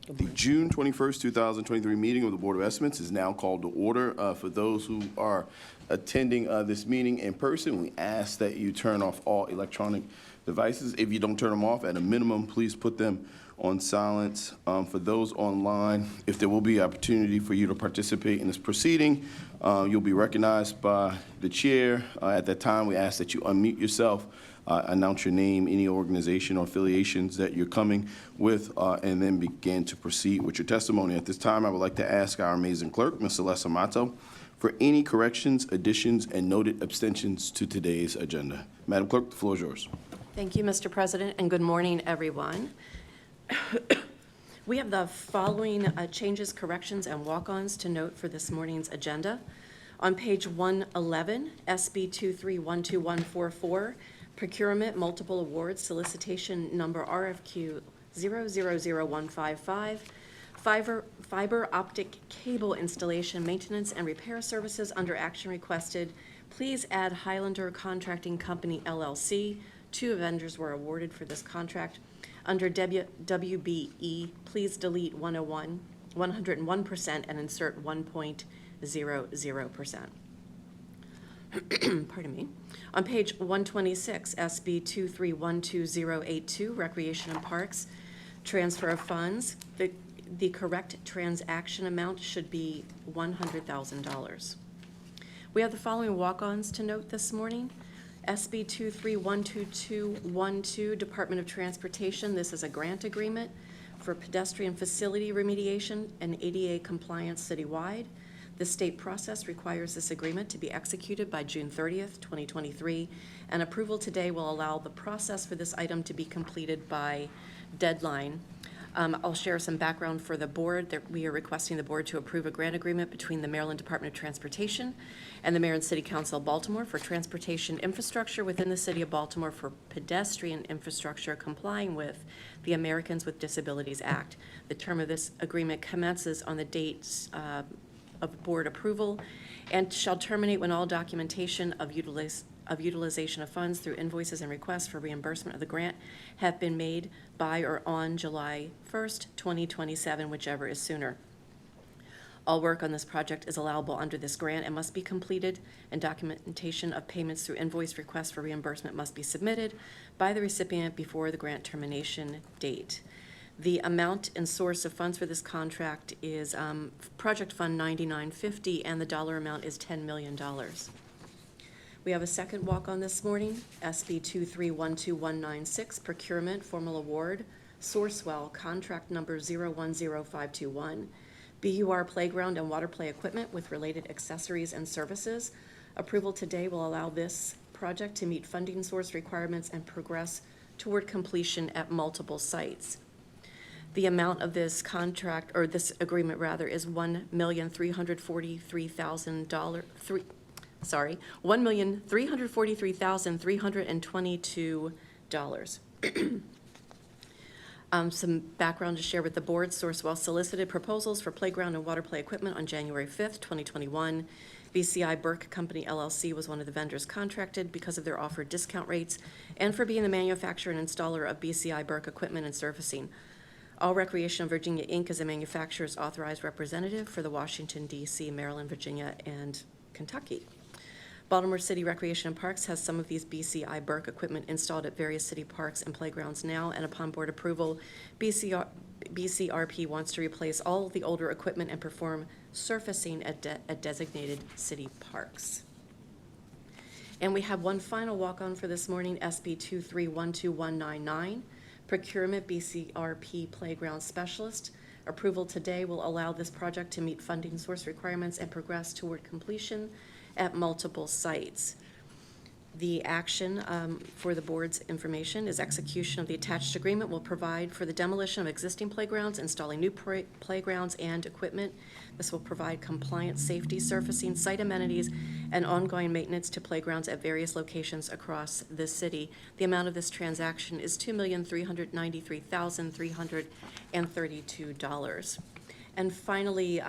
The June 21st, 2023 meeting of the Board of Estimates is now called to order. For those who are attending this meeting in person, we ask that you turn off all electronic devices. If you don't turn them off, at a minimum, please put them on silence. For those online, if there will be opportunity for you to participate in this proceeding, you'll be recognized by the chair. At that time, we ask that you unmute yourself, announce your name, any organization or affiliations that you're coming with, and then begin to proceed with your testimony. At this time, I would like to ask our amazing clerk, Ms. Celeste Amato, for any corrections, additions, and noted abstentions to today's agenda. Madam Clerk, the floor is yours. Thank you, Mr. President, and good morning, everyone. We have the following changes, corrections, and walk-ons to note for this morning's agenda. On page 111, SB 23-12144, Procurement Multiple Awards Solicitation Number RFQ 000155, fiber optic cable installation, maintenance, and repair services under action requested. Please add Highlander Contracting Company, LLC. 2 vendors were awarded for this contract. Under WBE, please delete 101% and insert 1.00%. Pardon me. On page 126, SB 23-12082, Recreation and Parks, transfer of funds. The correct transaction amount should be $100,000. We have the following walk-ons to note this morning. SB 23-12212, Department of Transportation. This is a grant agreement for pedestrian facility remediation and ADA compliance citywide. The state process requires this agreement to be executed by June 30th, 2023, and approval today will allow the process for this item to be completed by deadline. I'll share some background for the board. We are requesting the board to approve a grant agreement between the Maryland Department of Transportation and the Maryland City Council of Baltimore for transportation infrastructure within the city of Baltimore for pedestrian infrastructure complying with the Americans with Disabilities Act. The term of this agreement commences on the dates of board approval and shall terminate when all documentation of utilization of funds through invoices and requests for reimbursement of the grant have been made by or on July 1st, 2027, whichever is sooner. All work on this project is allowable under this grant and must be completed, and documentation of payments through invoice requests for reimbursement must be submitted by the recipient before the grant termination date. The amount and source of funds for this contract is Project Fund 9950, and the dollar amount is $10 million. We have a second walk-on this morning, SB 23-12196, Procurement Formal Award, Sourcewell, Contract Number 010521, BUR Playground and Water Play Equipment with related accessories and services. Approval today will allow this project to meet funding source requirements and progress toward completion at multiple sites. The amount of this contract, or this agreement rather, is $1,343,322. Some background to share with the board. Sourcewell solicited proposals for playground and water play equipment on January 5th, 2021. BCI Burke Company, LLC was one of the vendors contracted because of their offered discount rates and for being the manufacturer and installer of BCI Burke equipment and surfacing. All Recreation of Virginia, Inc. is a manufacturer's authorized representative for the Washington, D.C., Maryland, Virginia, and Kentucky. Baltimore City Recreation and Parks has some of these BCI Burke equipment installed at various city parks and playgrounds now, and upon board approval, BCRP wants to replace all the older equipment and perform surfacing at designated city parks. And we have one final walk-on for this morning, SB 23-12199, Procurement BCRP Playground Specialist. Approval today will allow this project to meet funding source requirements and progress toward completion at multiple sites. The action for the board's information is execution of the attached agreement will provide for the demolition of existing playgrounds, installing new playgrounds and equipment. This will provide compliant safety, surfacing, site amenities, and ongoing maintenance to playgrounds at various locations across the city. The amount of this transaction is $2,393,332. And finally,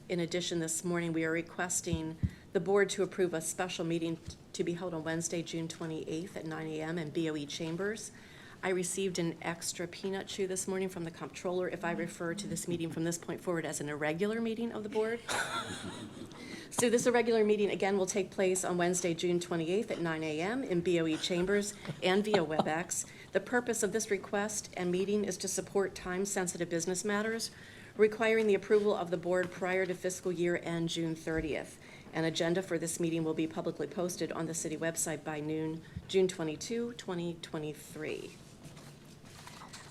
in addition, this morning we are requesting the board to approve a special meeting to be held on Wednesday, June 28th at 9 a.m. in BOE Chambers. I received an extra peanut chew this morning from the comptroller if I refer to this meeting from this point forward as an irregular meeting of the board. So this irregular meeting, again, will take place on Wednesday, June 28th at 9 a.m. in BOE chambers and via WebEx. The purpose of this request and meeting is to support time-sensitive business matters requiring the approval of the board prior to fiscal year end June 30th. An agenda for this meeting will be publicly posted on the city website by noon, June 22, 2023.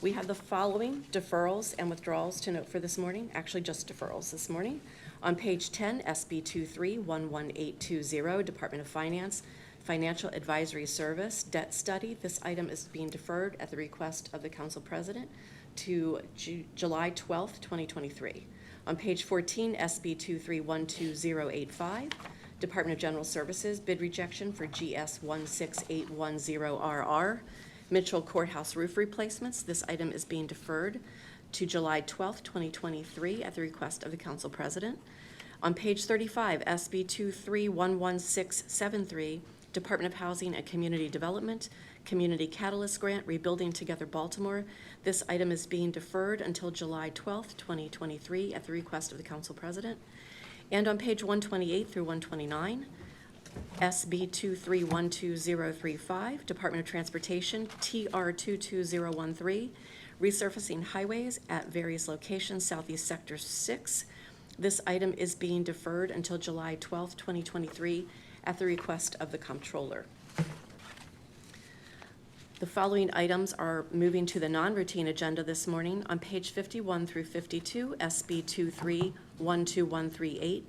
We have the following deferrals and withdrawals to note for this morning, actually just deferrals this morning. On page 10, SB 23-11820, Department of Finance, Financial Advisory Service, Debt Study. This item is being deferred at the request of the Council President to July 12th, 2023. On page 14, SB 23-12085, Department of General Services, bid rejection for GS 16810RR, Mitchell Courthouse roof replacements. This item is being deferred to July 12th, 2023 at the request of the Council President. On page 35, SB 23-11673, Department of Housing and Community Development, Community Catalyst Grant, Rebuilding Together Baltimore. This item is being deferred until July 12th, 2023 at the request of the Council President. And on page 128 through 129, SB 23-12035, Department of Transportation, TR 22013, resurfacing highways at various locations, Southeast Sector 6. This item is being deferred until July 12th, 2023 at the request of the comptroller. The following items are moving to the non-routine agenda this morning. On page 51 through 52, SB 23-12138.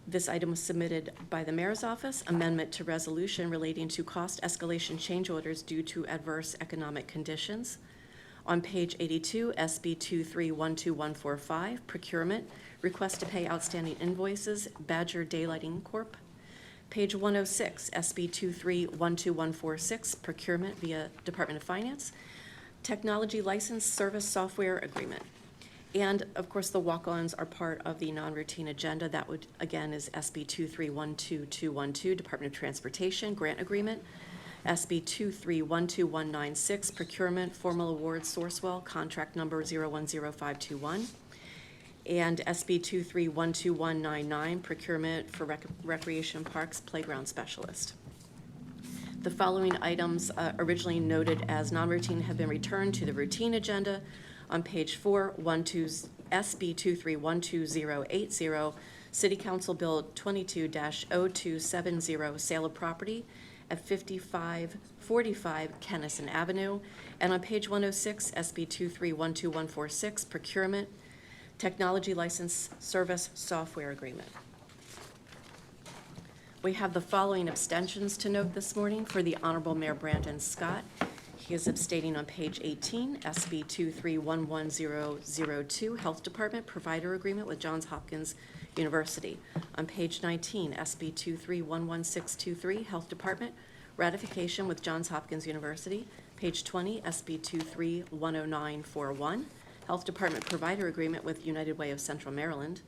This item was submitted by the Mayor's Office, amendment to resolution relating to cost escalation change orders due to adverse economic conditions. On page 82, SB 23-12145, procurement, request to pay outstanding invoices, Badger Daylighting Corp. Page 106, SB 23-12146, procurement via Department of Finance, technology license service software agreement. And of course, the walk-ons are part of the non-routine agenda. That would, again, is SB 23-12212, Department of Transportation, grant agreement, SB 23-12196, procurement, formal award, Sourcewell, contract number 010521. And SB 23-12199, procurement for recreation parks playground specialist. The following items originally noted as non-routine have been returned to the routine agenda. On page 4, SB 23-12080, City Council Bill 22-0270, sale of property at 5545 Kennison Avenue. And on page 106, SB 23-12146, procurement, technology license service software agreement. We have the following abstentions to note this morning for the Honorable Mayor Brandon Scott. He is abstaining on page 18, SB 23-11002, Health Department provider agreement with Johns Hopkins University. On page 19, SB 23-11623, Health Department ratification with Johns Hopkins University. Page 20, SB 23-10941, Health Department provider agreement with United Way of Central Maryland.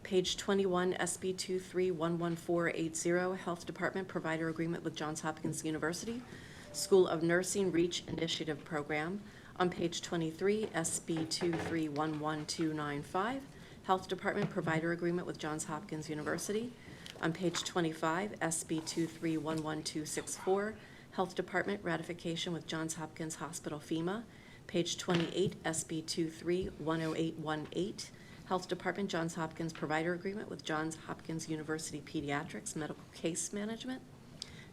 Page 21, SB 23-11480, Health Department provider agreement with Johns Hopkins University, School of Nursing REACH Initiative Program. On page 23, SB 23-11295, Health Department provider agreement with Johns Hopkins University. On page 25, SB 23-11264, Health Department ratification with Johns Hopkins Hospital FEMA. Page 28, SB 23-10818, Health Department Johns Hopkins provider agreement with Johns Hopkins University Pediatrics Medical Case Management.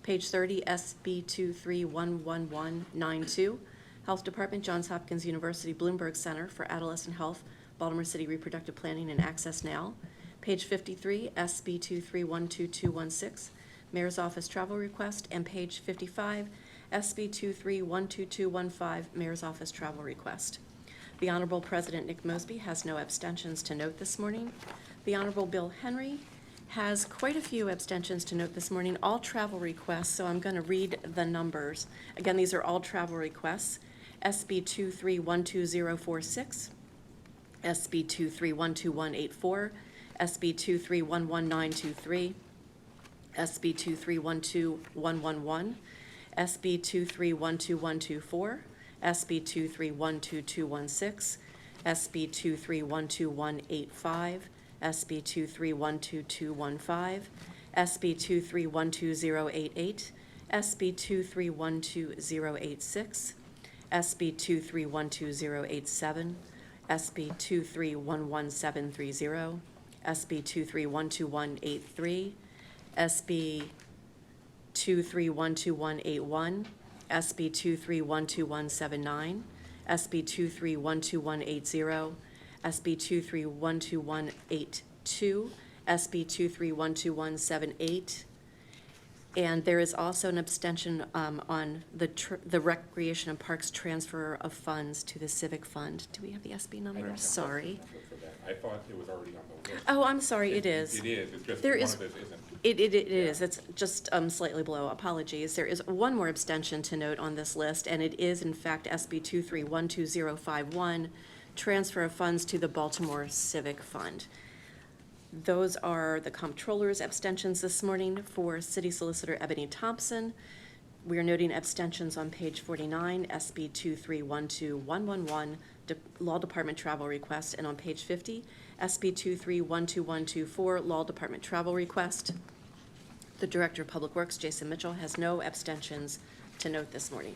Page 30, SB 23-11192, Health Department Johns Hopkins University Bloomberg Center for Adolescent Health, Baltimore City Reproductive Planning and Access Now. Page 53, SB 23-12216, Mayor's Office travel request. And page 55, SB 23-12215, Mayor's Office travel request. The Honorable President Nick Mosby has no abstentions to note this morning. The Honorable Bill Henry has quite a few abstentions to note this morning, all travel requests, so I'm going to read the numbers. Again, these are all travel requests. SB 23-12046, SB 23-12184, SB 23-11923, SB 23-12111, SB 23-12124, SB 2312216, SB 2312185, SB 2312215, SB 2312088, SB 2312086, SB 2312087, SB 2311730, SB 2312183, SB 2312181, SB 2312179, SB 2312180, SB 2312182, SB 2312178, and there is also an abstention on the Recreation and Parks transfer of funds to the Civic Fund. Do we have the SB number? Sorry. I thought it was already on the list. Oh, I'm sorry, it is. It is, it's just There one is- of those isn't. It is. It's just slightly below. Apologies. There is one more abstention to note on this list, and it is in fact SB 2312051, transfer of funds to the Baltimore Civic Fund. Those are the comptroller's abstentions this morning. For City Solicitor Ebony Thompson, we are noting abstentions on page 49, SB 2312111, Law Department travel request, and on page 50, SB 2312124, Law Department travel request. The Director of Public Works, Jason Mitchell, has no abstentions to note this morning.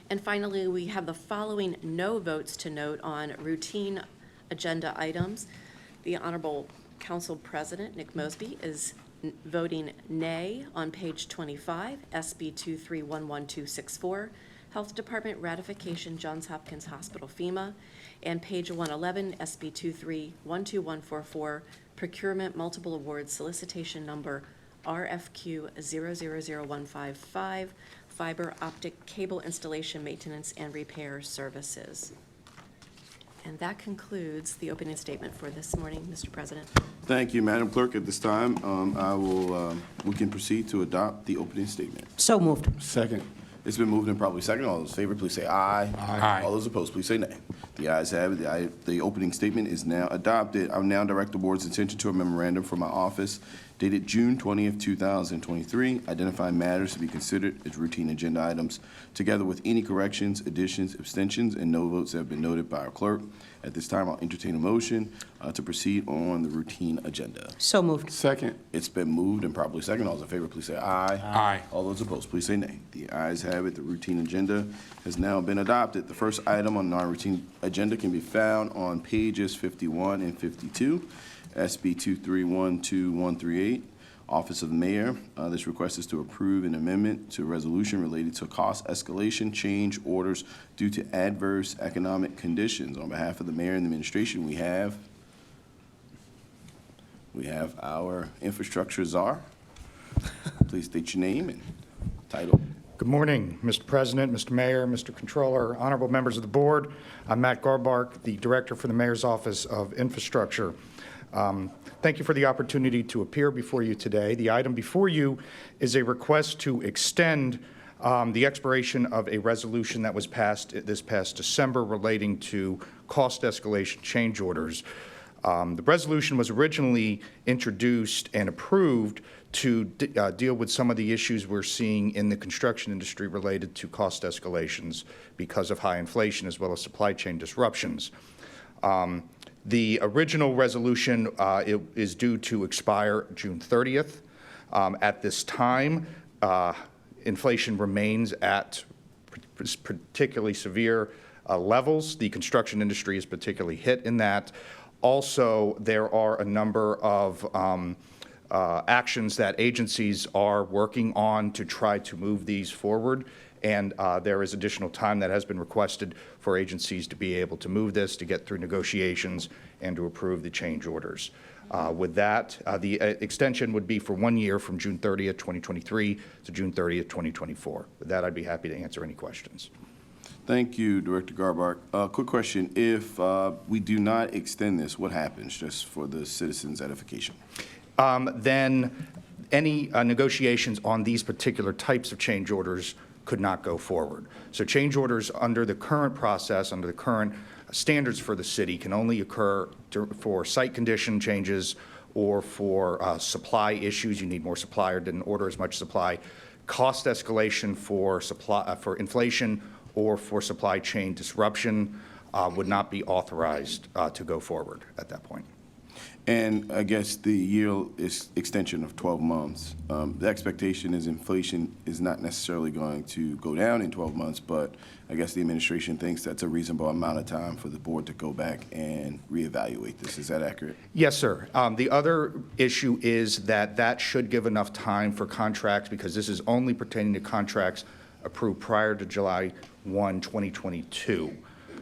And finally, we have the following no votes to note on routine agenda items. The Honorable Council President, Nick Mosby, is voting nay on page 25, SB 2311264, Health Department ratification, Johns Hopkins Hospital FEMA, and page 111, SB 2312144, procurement multiple awards solicitation number RFQ 000155, fiber optic cable installation, maintenance, and repair services. And that concludes the opening statement for this morning, Mr. President. Thank you, Madam Clerk. At this time, we can proceed to adopt the opening statement. So moved. Second. It's been moved and probably second. All those in favor, please say aye. Aye. All those opposed, please say nay. The ayes have it. The opening statement is now adopted. I will now direct the board's attention to a memorandum from my office dated June 20th, 2023, identifying matters to be considered as routine agenda items, together with any corrections, additions, abstentions, and no votes that have been noted by our clerk. At this time, I'll entertain a motion to proceed on the routine agenda. So moved. Second. It's been moved and probably second. All those in favor, please say aye. Aye. All those opposed, please say nay. The ayes have it. The routine agenda has now been adopted. The first item on the non-routine agenda can be found on pages 51 and 52, SB 2312138, Office of the Mayor. This request is to approve an amendment to a resolution related to cost escalation change orders due to adverse economic conditions. On behalf of the mayor and the administration, we have our infrastructure czar. Please state your name and title. Good morning, Mr. President, Mr. Mayor, Mr. Controller, honorable members of the board. I'm Matt Garbark, the Director for the Mayor's Office of Infrastructure. Thank you for the opportunity to appear before you today. The item before you is a request to extend the expiration of a resolution that was passed this past December relating to cost escalation change orders. The resolution was originally introduced and approved to deal with some of the issues we're seeing in the construction industry related to cost escalations because of high inflation as well as supply chain disruptions. The original resolution is due to expire June 30th. At this time, inflation remains at particularly severe levels. The construction industry is particularly hit in that. Also, there are a number of actions that agencies are working on to try to move these forward, and there is additional time that has been requested for agencies to be able to move this, to get through negotiations, and to approve the change orders. With that, the extension would be for 1 year from June 30th, 2023 to June 30th, 2024. With that, I'd be happy to answer any questions. Thank you, Director Garbark. Quick question. If we do not extend this, what happens, just for the citizens' edification? Then any negotiations on these particular types of change orders could not go forward. So change orders under the current process, under the current standards for the city, can only occur for site condition changes or for supply issues. You need more supply or didn't order as much supply. cost escalation for for inflation or for supply chain disruption would not be authorized to go forward at that point. And I guess the year is extension of 12 months. The expectation is inflation is not necessarily going to go down in 12 months, but I guess the administration thinks that's a reasonable amount of time for the board to go back and reevaluate this. Is that accurate? Yes, sir. The other issue is that that should give enough time for contracts, because this is only pertaining to contracts approved prior to July 1, 2022.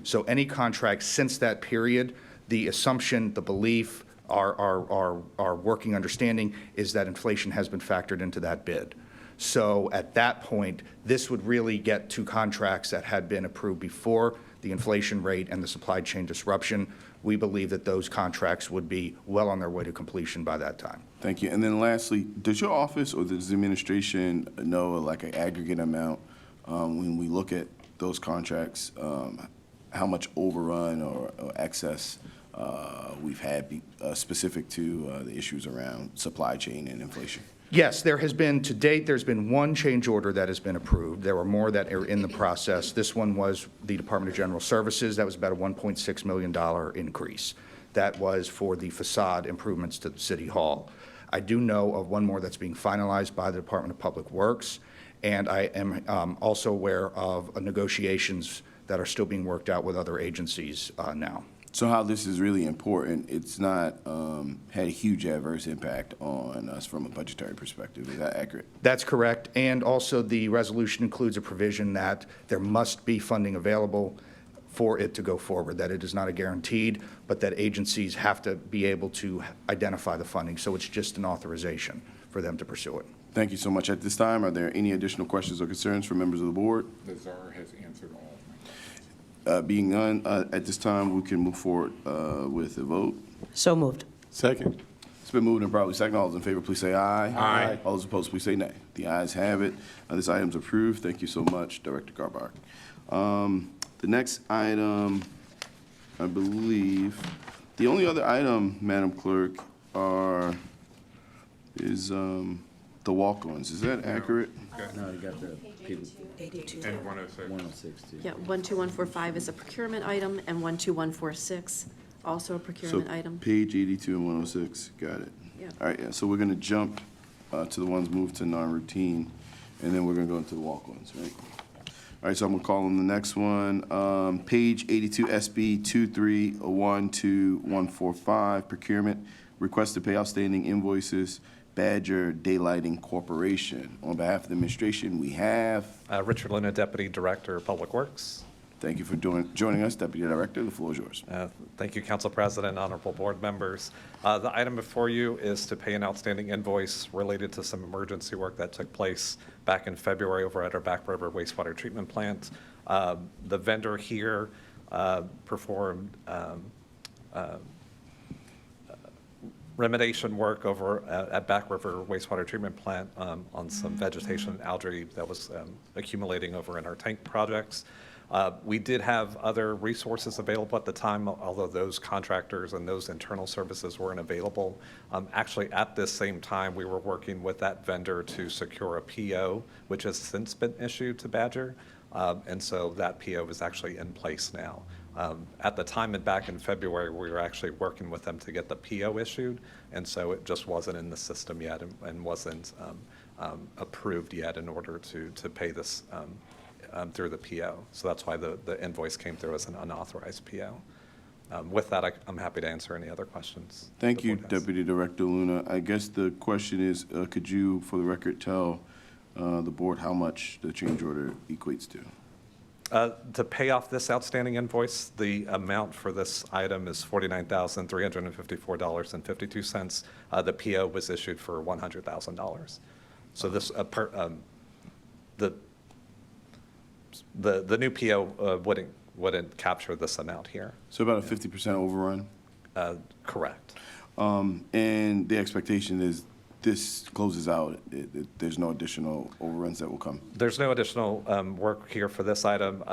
So any contracts since that period, the assumption, the belief, our working understanding is that inflation has been factored into that bid. So at that point, this would really get to contracts that had been approved before the inflation rate and the supply chain disruption. We believe that those contracts would be well on their way to completion by that time. Thank you. And then lastly, does your office or does the administration know like an aggregate amount when we look at those contracts, how much overrun or excess we've had specific to the issues around supply chain and inflation? Yes, there has been, to date, there's been one change order that has been approved. There were more that are in the process. This one was the Department of General Services. That was about a $1.6 million increase. That was for the facade improvements to the City Hall. I do know of one more that's being finalized by the Department of Public Works, and I am also aware of negotiations that are still being worked out with other agencies now. So how this is really important, it's not had a huge adverse impact on us from a budgetary perspective. Is that accurate? That's correct. And also the resolution includes a provision that there must be funding available for it to go forward, that it is not a guaranteed, but that agencies have to be able to identify the funding. So it's just an authorization for them to pursue it. Thank you so much. At this time, are there any additional questions or concerns from members of the board? The czar has answered all. Being none, at this time, we can move forward with a vote. So moved. Second. It's been moved and probably second. All those in favor, please say aye. Aye. All those opposed, please say nay. The ayes have it. This item's approved. Thank you so much, Director Garbark. The next item, I believe, the only other item, Madam Clerk, is the walk-ons. Is that accurate? No, you got the people, 82. And 106. 106 too. Yeah, 12145 is a procurement item, and 12146, also a procurement item. Page 82 and 106, got it. Yeah. All right, yeah, so we're gonna jump to the ones moved to non-routine, and then we're gonna go into the walk-ons, right? All right, so I'm gonna call on the next one. Page 82, SB 2312145, procurement, request to pay outstanding invoices, Badger Daylighting Corporation. On behalf of the administration, we have, Richard Luna, Deputy Director of Public Works. thank you for joining us, Deputy Director, the floor is yours. Thank you, Council President, honorable board members. The item before you is to pay an outstanding invoice related to some emergency work that took place back in February over at our Back River wastewater treatment plant. The vendor here performed remediation work over at Back River wastewater treatment plant on some vegetation and algae that was accumulating over in our tank projects. We did have other resources available at the time, although those contractors and those internal services weren't available. Actually, at this same time, we were working with that vendor to secure a PO, which has since been issued to Badger. And so that PO is actually in place now. At the time and back in February, we were actually working with them to get the PO issued, and so it just wasn't in the system yet and wasn't approved yet in order to pay this through the PO. So that's why the invoice came through as an unauthorized PO. With that, I'm happy to answer any other questions. Thank the you, board has. Deputy Director Luna. I guess the question is, could you, for the record, tell the board how much the change order equates to? To pay off this outstanding invoice, the amount for this item is $49,354.52. The PO was issued for $100,000. So this, the new PO wouldn't capture this amount here. So about a 50% overrun? Correct. And the expectation is this closes out, there's no additional overruns that will come? There's no additional work here for this item.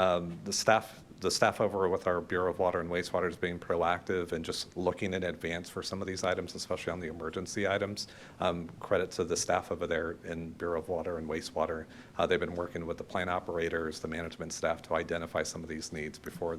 The staff The staff over with our Bureau of Water and Wastewater is being proactive and just looking in advance for some of these items, especially on the emergency items. Credit to the staff over there in Bureau of Water and Wastewater. They've been working with the plant operators, the management staff to identify some of these needs before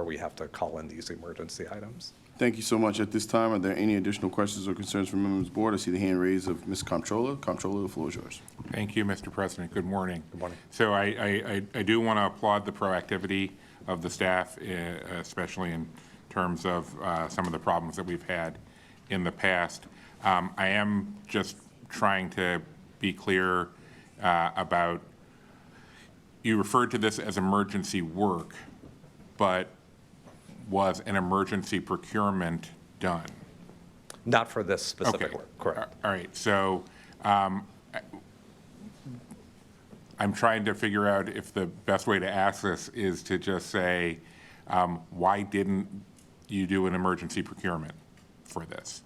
we have to call in these emergency items. Thank you so much. At this time, are there any additional questions or concerns from members of the board? I see the hand raised of Ms. Comptroller. Comptroller, the floor is yours. Thank you, Mr. President. Good morning. Good morning. So I do want to applaud the proactivity of the staff, especially in terms of some of the problems that we've had in the past. I am just trying to be clear about, you referred to this as emergency work, but was an emergency procurement done? Not for this specific Okay. work, correct. All right, so I'm trying to figure out if the best way to ask this is to just say, why didn't you do an emergency procurement for this?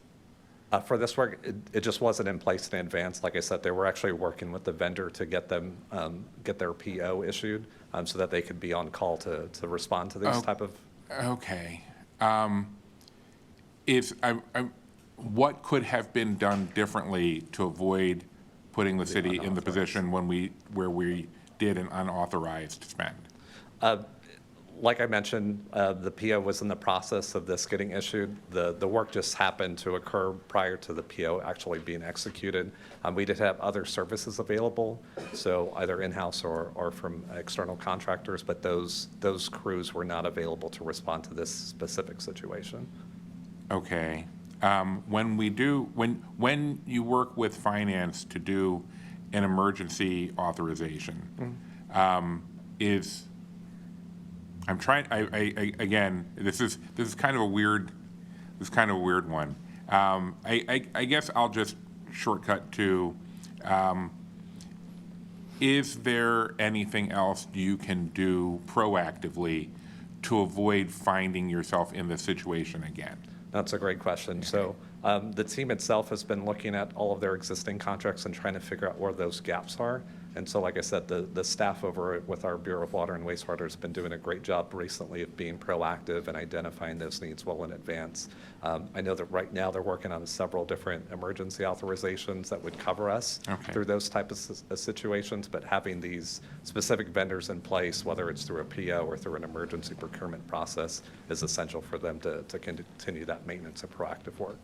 For this work, it just wasn't in place in advance. Like I said, they were actually working with the vendor to get them, get their PO issued so that they could be on call to respond to these type of. Okay. What could have been done differently to avoid putting the city in the position where we did an unauthorized spend? Like I mentioned, the PO was in the process of this getting issued. The work just happened to occur prior to the PO actually being executed. We did have other services available, so either in-house or from external contractors, but those crews were not available to respond to this specific situation. Okay. When you work with finance to do an emergency authorization, again, this is kind of a weird one. I guess I'll just shortcut to, is there anything else you can do proactively to avoid finding yourself in this situation again? That's a great question. So the team itself has been looking at all of their existing contracts and trying to figure out where those gaps are. And so, like I said, the staff over with our Bureau of Water and Wastewater has been doing a great job recently of being proactive and identifying those needs well in advance. I know that right now they're working on several different emergency authorizations that would cover us through those types of situations, but having these specific vendors in place, whether it's through a PO or through an emergency procurement process, is essential for them to continue that maintenance and proactive work.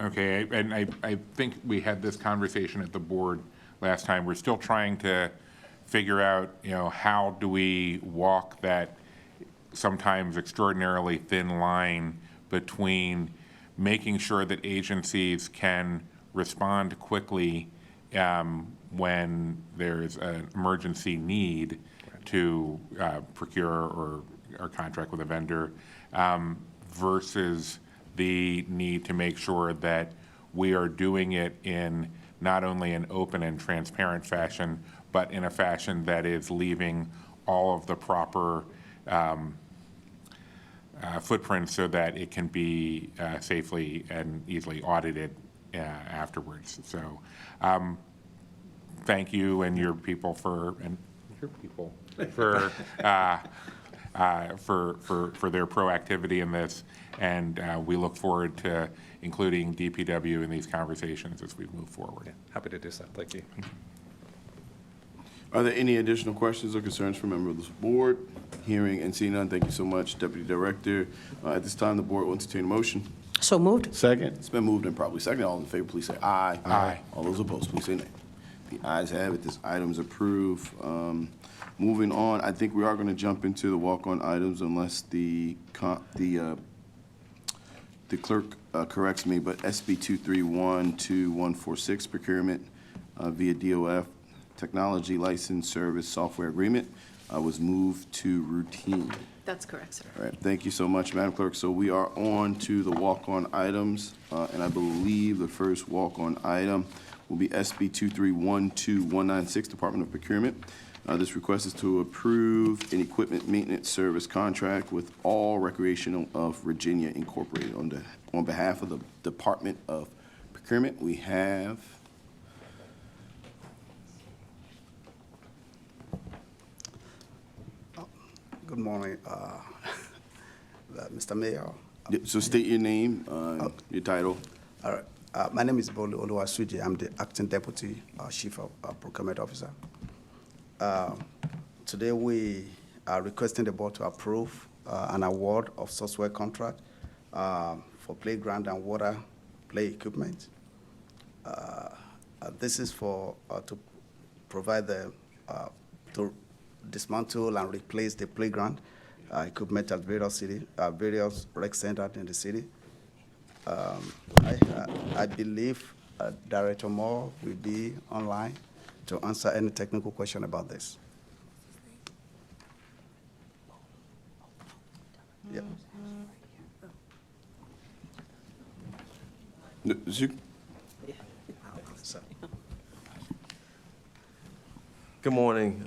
Okay, and I think we had this conversation at the board last time. We're still trying to figure out, how do we walk that sometimes extraordinarily thin line between making sure that agencies can respond quickly when there's an emergency need to procure or contract with a vendor versus the need to make sure that we are doing it in not only an open and transparent fashion, but in a fashion that is leaving all of the proper footprints so that it can be safely and easily audited afterwards. So thank you and your people for their proactivity in this, and we look forward to including DPW in these conversations as we move forward. Yeah, happy to do so. Thank you. Are there any additional questions or concerns from members of the board? Hearing and seeing none, thank you so much, Deputy Director. At this time, the board will entertain a motion. So moved. Second? It's been moved and probably seconded. All in favor, please say aye. Aye. All those opposed, please say nay. The ayes have it. This item is approved. Moving on, I think we are going to jump into the walk-on items unless the clerk corrects me, but SB 2312146 procurement via DOF technology license service software agreement was moved to routine. That's correct, sir. All right, thank you so much, Madam Clerk. So we are on to the walk-on items, and I believe the first walk-on item will be SB 2312196, Department of Procurement. This request is to approve an equipment maintenance service contract with All Recreational of Virginia Incorporated. On behalf of the Department of Procurement, we have Good morning, Mr. Mayor. So state your name, your title. All right. My name is Bolu Oluwasuji. I'm the Acting Deputy Chief of Procurement Officer. Today, we are requesting the board to approve an award of software contract for playground and water play equipment. This is for to provide the to dismantle and replace the playground equipment at various rec centers in the city. I believe Director Moore will be online to answer any technical question about this. Yep. Good morning,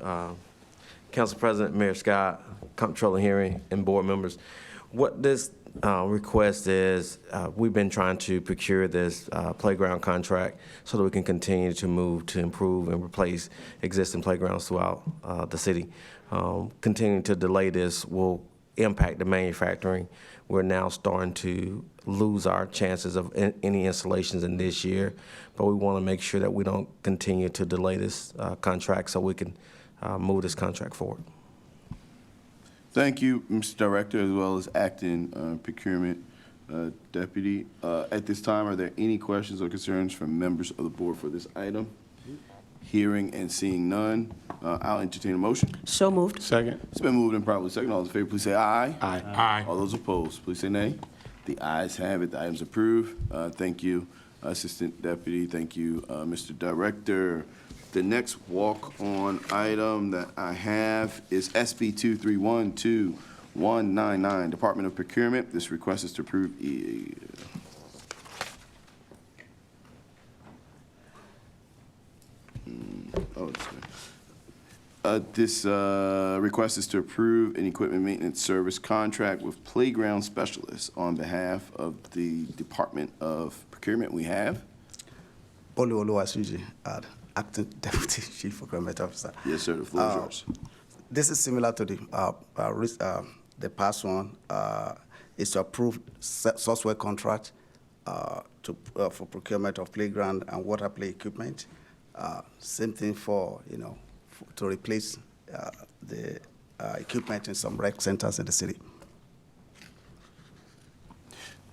Council President, Mayor Scott, Comptroller Hearing, and board members. What this request is, we've been trying to procure this playground contract so that we can continue to move to improve and replace existing playgrounds throughout the city. Continuing to delay this will impact the manufacturing. We're now starting to lose our chances of any installations in this year, but we want to make sure that we don't continue to delay this contract so we can move this contract forward. Thank you, Mr. Director, as well as Acting Procurement Deputy. At this time, are there any questions or concerns from members of the board for this item? Hearing and seeing none, I'll entertain a motion. So moved. Second. It's been moved and probably second. All those in favor, please say aye. Aye. Aye. All those opposed, please say nay. The ayes have it. The item's approved. Thank you, Assistant Deputy. Thank you, Mr. Director. The next walk-on item that I have is SB 2312-199, Department of Procurement. This request is to approve. This request is to approve an equipment maintenance service contract with Playground Specialists on behalf of the Department of Procurement. We have. Bolu Oluwasuji, Acting Deputy Chief Procurement Officer. Yes, sir. The floor is yours. This is similar to the past one. Is to approve software contract for procurement of playground and water play equipment. Same thing for to replace the equipment in some rec centers in the city.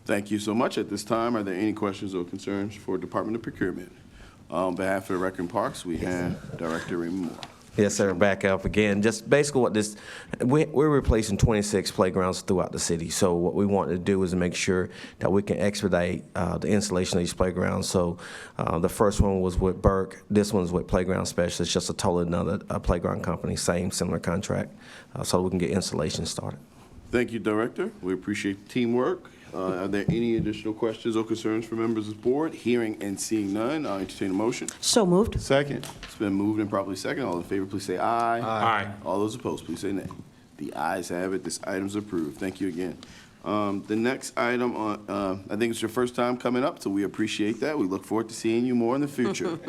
Thank you so much. At this time, are there any questions or concerns for Department of Procurement? On behalf of the Rec and Parks, we have Director Raymond Moore. Yes, sir, back up again. Just basically what this, we're replacing 26 playgrounds throughout the city. So what we want to do is make sure that we can expedite the installation of these playgrounds. So the first one was with Burke. This one's with Playground Specialists, just a totally another playground company, similar contract, so we can get installation started. Thank you, Director. We appreciate the teamwork. Are there any additional questions or concerns for members of the board? Hearing and seeing none, I'll entertain a motion. So moved. Second. It's been moved and properly second. All in favor, please say aye. Aye. All those opposed, please say nay. The ayes have it. This item's approved. Thank you again. The next item, I think it's your first time coming up, so we appreciate that. We look forward to seeing you more in the future.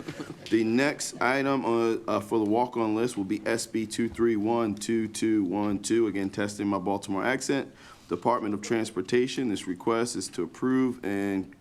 The next item for the walk-on list will be SB 2312212. Again, testing my Baltimore accent. Department of Transportation. This request is to approve an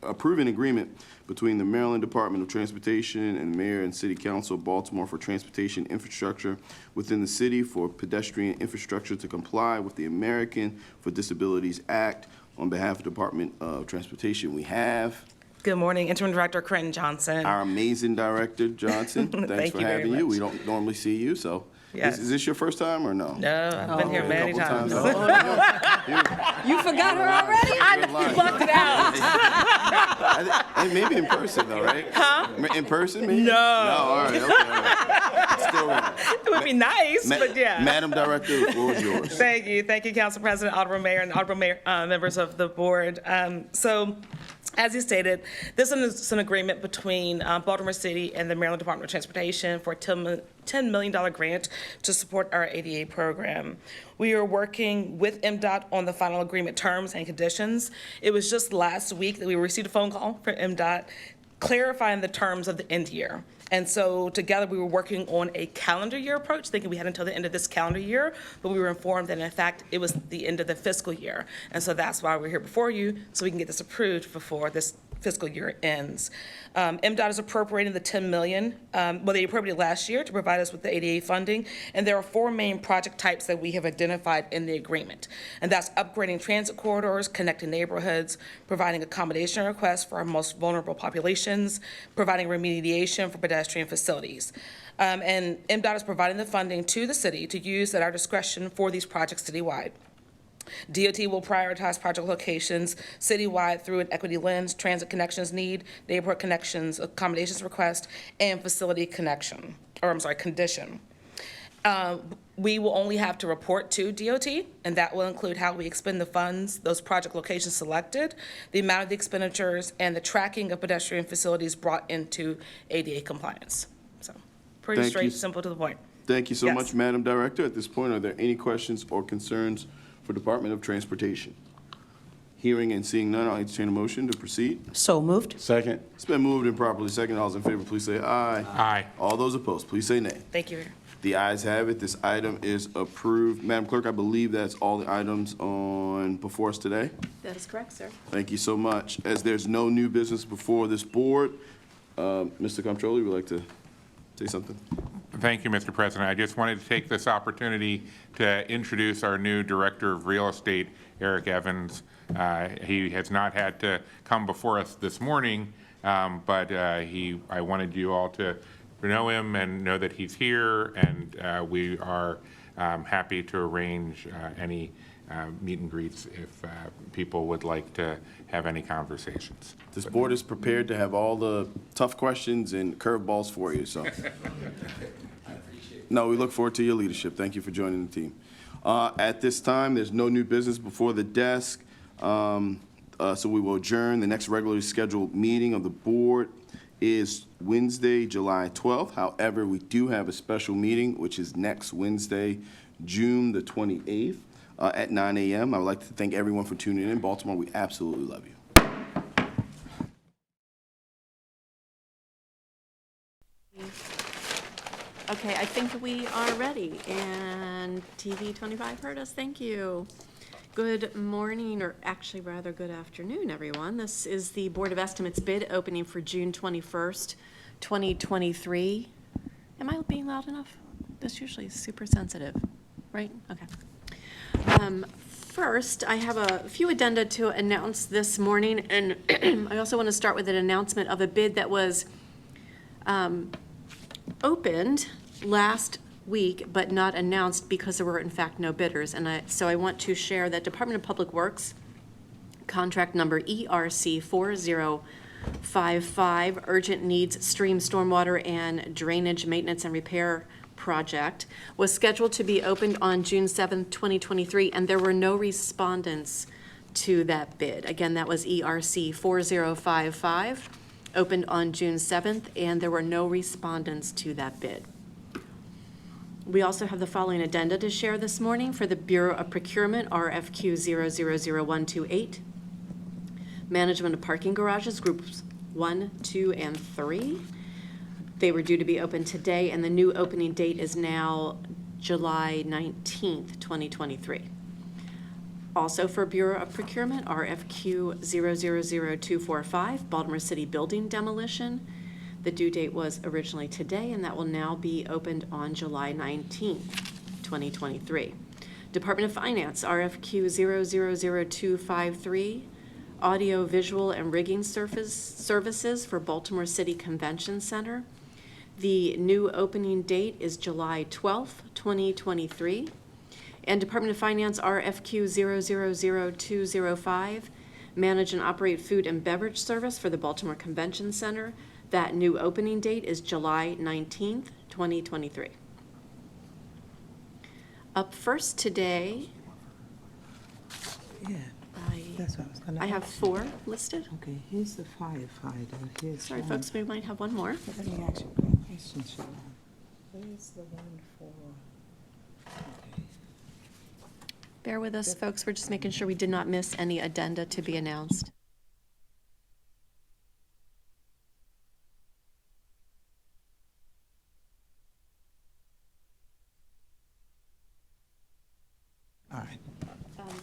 agreement between the Maryland Department of Transportation and Mayor and City Council of Baltimore for transportation infrastructure within the city for pedestrian infrastructure to comply with the American for Disabilities Act. On behalf of the Department of Transportation, we have Good morning, Interim Director Quentin Johnson. our amazing Director, Johnson. Thanks Thank for you very having you. much. We don't normally see you, so. Yes. Is this your first time or no? No, I've been here many times. You You forgot her already? You blocked it out. Maybe in person though, right? Huh? In person, maybe? No. All right, okay, all right. Still wrong. It would be nice, but yeah. Madam Director, the floor is yours. Thank you, Council President, Honorable Mayor, and Honorable Mayor, members of the board. So, as you stated, this is an agreement between Baltimore City and the Maryland Department of Transportation for a $10 million grant to support our ADA program. We are working with MDOT on the final agreement terms and conditions. It was just last week that we received a phone call from MDOT clarifying the terms of the end year. And so together, we were working on a calendar year approach, thinking we had until the end of this calendar year, but we were informed that in fact, it was the end of the fiscal year. And so that's why we're here before you, so we can get this approved before this fiscal year ends. MDOT is appropriating the $10 million, they appropriated last year to provide us with the ADA funding, and there are 4 main project types that we have identified in the agreement. And that's upgrading transit corridors, connecting neighborhoods, providing accommodation requests for our most vulnerable populations, providing remediation for pedestrian facilities. And MDOT is providing the funding to the city to use at our discretion for these projects citywide. DOT will prioritize project locations citywide through an equity lens, transit connections need, neighborhood connections, accommodations request, and facility condition. We will only have to report to DOT, and that will include how we expend the funds, those project locations selected, the amount of the expenditures, and the tracking of pedestrian facilities brought into ADA compliance. So pretty Thank you. straight, simple to the point. Thank you so Yes. much, Madam Director. At this point, are there any questions or concerns for Department of Transportation? Hearing and seeing none, I'll entertain a motion to proceed. So moved. Second. It's been moved and properly second. All those in favor, please say aye. Aye. All those opposed, please say nay. Thank you, Mayor. The ayes have it. This item is approved. Madam Clerk, I believe that's all the items on before us today. That is correct, sir. Thank you so much. As there's no new business before this board, Mr. Comptroller, you would like to say something? Thank you, Mr. President. I just wanted to take this opportunity to introduce our new Director of Real Estate, Eric Evans. He has not had to come before us this morning, but I wanted you all to know him and know that he's here, and we are happy to arrange any meet and greets if people would like to have any conversations. This board is prepared to have all the tough questions and curveballs for you, so. No, we look forward to your leadership. Thank you for joining the team. At this time, there's no new business before the desk, so we will adjourn. The next regularly scheduled meeting of the board is Wednesday, July 12th. However, we do have a special meeting, which is next Wednesday, June the 28th, at 9 a.m. I would like to thank everyone for tuning in. Baltimore, we absolutely love you. Okay, I think we are ready, and TV 25 heard us, thank you. Good morning, or actually rather good afternoon, everyone. This is the Board of Estimates bid opening for June 21st, 2023. Am I being loud enough? This usually is super sensitive, right? Okay. First, I have a few addenda to announce this morning, and I also want to start with an announcement of a bid that was opened last week, but not announced because there were in fact no bidders. And so I want to share that Department of Public Works, contract number ERC 4055, Urgent Needs Stream Stormwater and Drainage Maintenance and Repair Project, was scheduled to be opened on June 7th, 2023, and there were no respondents to that bid. Again, that was ERC 4055, opened on June 7th, and there were no respondents to that bid. We also have the following addenda to share this morning for the Bureau of Procurement, RFQ 000128. Management of Parking Garages, Groups 1, 2, and 3. They were due to be open today, and the new opening date is now July 19th, 2023. Also for Bureau of Procurement, RFQ 000245, Baltimore City Building Demolition. The due date was originally today, and that will now be opened on July 19th, 2023. Department of Finance, RFQ 000253, Audio, Visual, and Rigging Services for Baltimore City Convention Center. The new opening date is July 12th, 2023. And Department of Finance, RFQ 000205, Manage and Operate Food and Beverage Service for the Baltimore Convention Center. That new opening date is July 19th, 2023. Up first today, Yeah, that's what I was gonna I have ask. 4 listed. Okay, here's the firefighter, here's Sorry, one. folks, we might have one more. Let me ask you a question, Sheila. Where's the one for, okay. Bear with us, folks. We're just making sure we did not miss any addenda to be announced.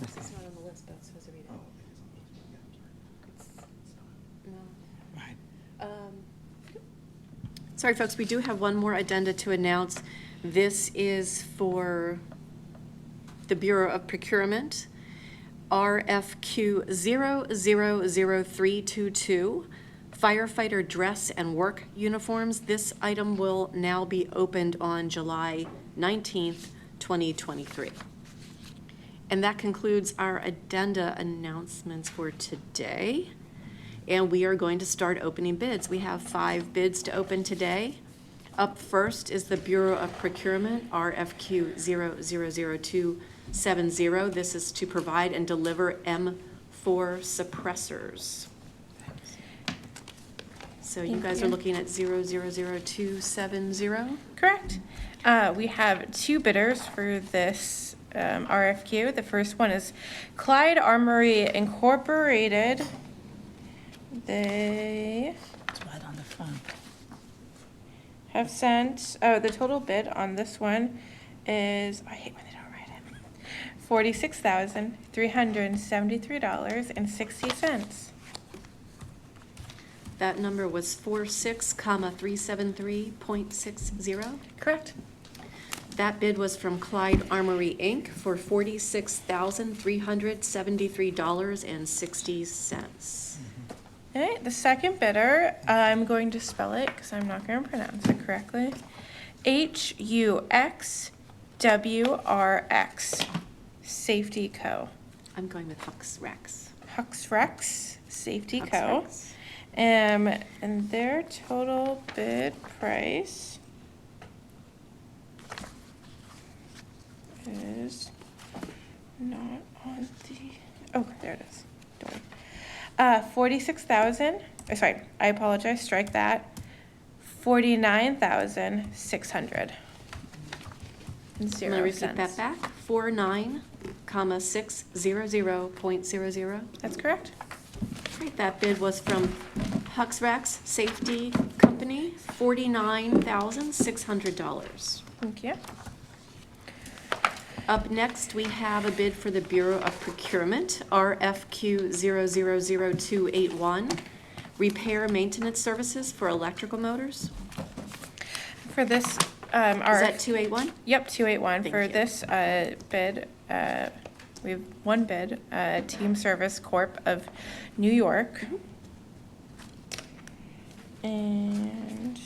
It's not on the list, but it's supposed to be there. No. Sorry, folks, we do have one more addenda to announce. This is for the Bureau of Procurement, RFQ 000322, firefighter dress and work uniforms. This item will now be opened on July 19th, 2023. And that concludes our addenda announcements for today. And we are going to start opening bids. We have 5 bids to open today. Up first is the Bureau of Procurement, RFQ 000270. This is to provide and deliver M4 suppressors. So you guys are looking at 000270. Correct. We have 2 bidders for this RFQ. The first one is Clyde Armory Incorporated. They It's right on the front. have sent, the total bid on this one is, I hate when they don't write it, $46,373.60. That number was 46,373.60. Correct. That bid was from Clyde Armory, Inc. for $46,373.60. All right, the second bidder, I'm going to spell it because I'm not going to pronounce it correctly. HUXWRX Safety Co. I'm going with Hux Rex. Huxrex Safety Hux Co. Rex. And their total bid price is not on the, oh, there it is. Don't worry. 46,000, sorry, I apologize, strike that. 49,600. I'm going to repeat that back. 49,600.00. That's correct. Great, that bid was from Hux Rex Safety Company, $49,600. Thank you. Up next, we have a bid for the Bureau of Procurement, RFQ 000281, repair maintenance services for electrical motors. For this, Is that 281? Yep, 281. Thank For you. this bid, we have one bid, Team Service Corp. of New York. And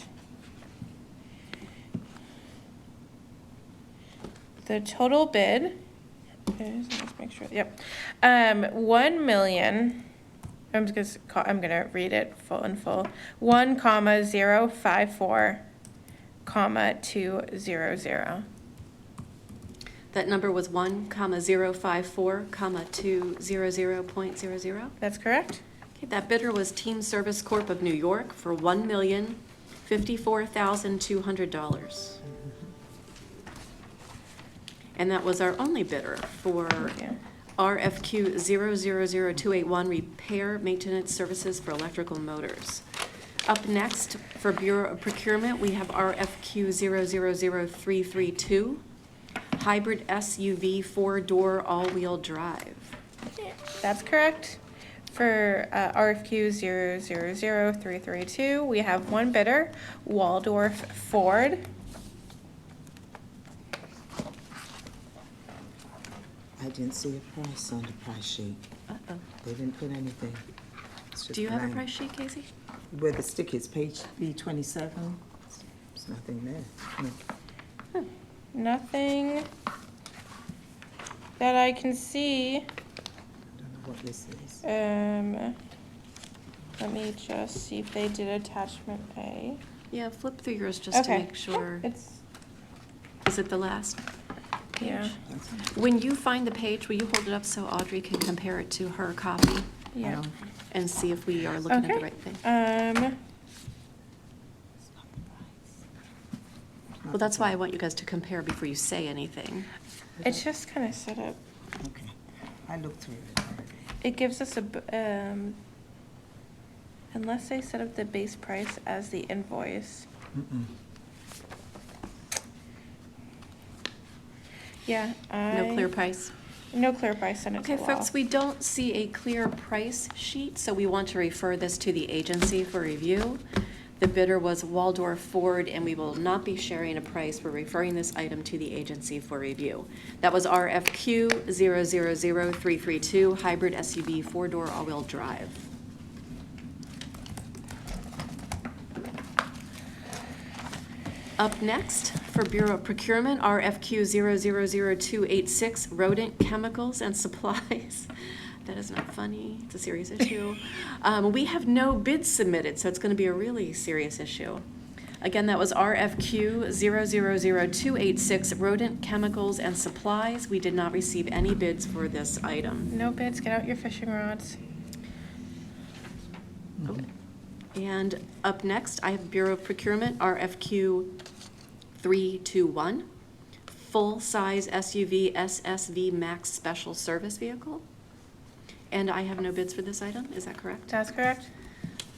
the total bid is, let's make sure, yep, 1 million, I'm gonna read it full and full. 1,054,200. That number was 1,054,200.00. That's correct. Okay, that bidder was Team Service Corp. of New York for $1,054,200. And that was our only bidder for Yeah. RFQ 000281, repair maintenance services for electrical motors. Up next, for Bureau of Procurement, we have RFQ 000332, hybrid SUV 4-door all-wheel drive. That's correct. For RFQ 000332, we have one bidder, Waldorf Ford. I didn't see a price on the price sheet. Uh-oh. They didn't put anything. It's just Do you have a blank. price sheet, Casey? Where the stick is, page B27, there's nothing there. No. Nothing that I can see. I don't know what this is. Let me just see if they did attachment A. Yeah, flip through yours just to Okay. make sure. It's, Is it the last? yeah, When you find the page, will you hold it up so Audrey can compare it to her copy yeah. and see if we are looking at the Okay. right thing? Well, that's why I want you guys to compare before you say anything. It's just kind of set up, Okay, I looked through it already. it gives us unless they set up the base price as the invoice. Yeah, No clear price? No clear price, send it to Okay, law. folks, we don't see a clear price sheet, so we want to refer this to the agency for review. The bidder was Waldorf Ford, and we will not be sharing a price. We're referring this item to the agency for review. That was RFQ 000332, hybrid SUV, four-door all-wheel drive. Up next, for Bureau of Procurement, RFQ 000286, rodent chemicals and supplies. That is not funny, it's a serious issue. We have no bids submitted, so it's gonna be a really serious issue. Again, that was RFQ 000286, rodent chemicals and supplies. We did not receive any bids for this item. No bids, get out your fishing rods. And up next, I have Bureau of Procurement, RFQ 321, full-size SUV SSV Max Special Service Vehicle. And I have no bids for this item, is that correct? That's correct.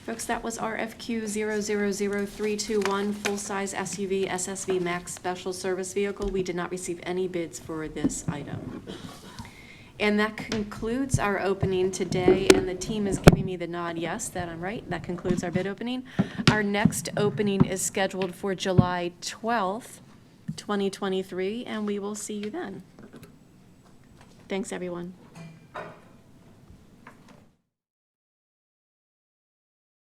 Folks, that was RFQ 000321, full-size SUV SSV Max Special Service Vehicle. We did not receive any bids for this item. And that concludes our opening today, and the team is giving me the nod, yes, that I'm right. That concludes our bid opening. Our next opening is scheduled for July 12th, 2023, and we will see you then. Thanks, everyone.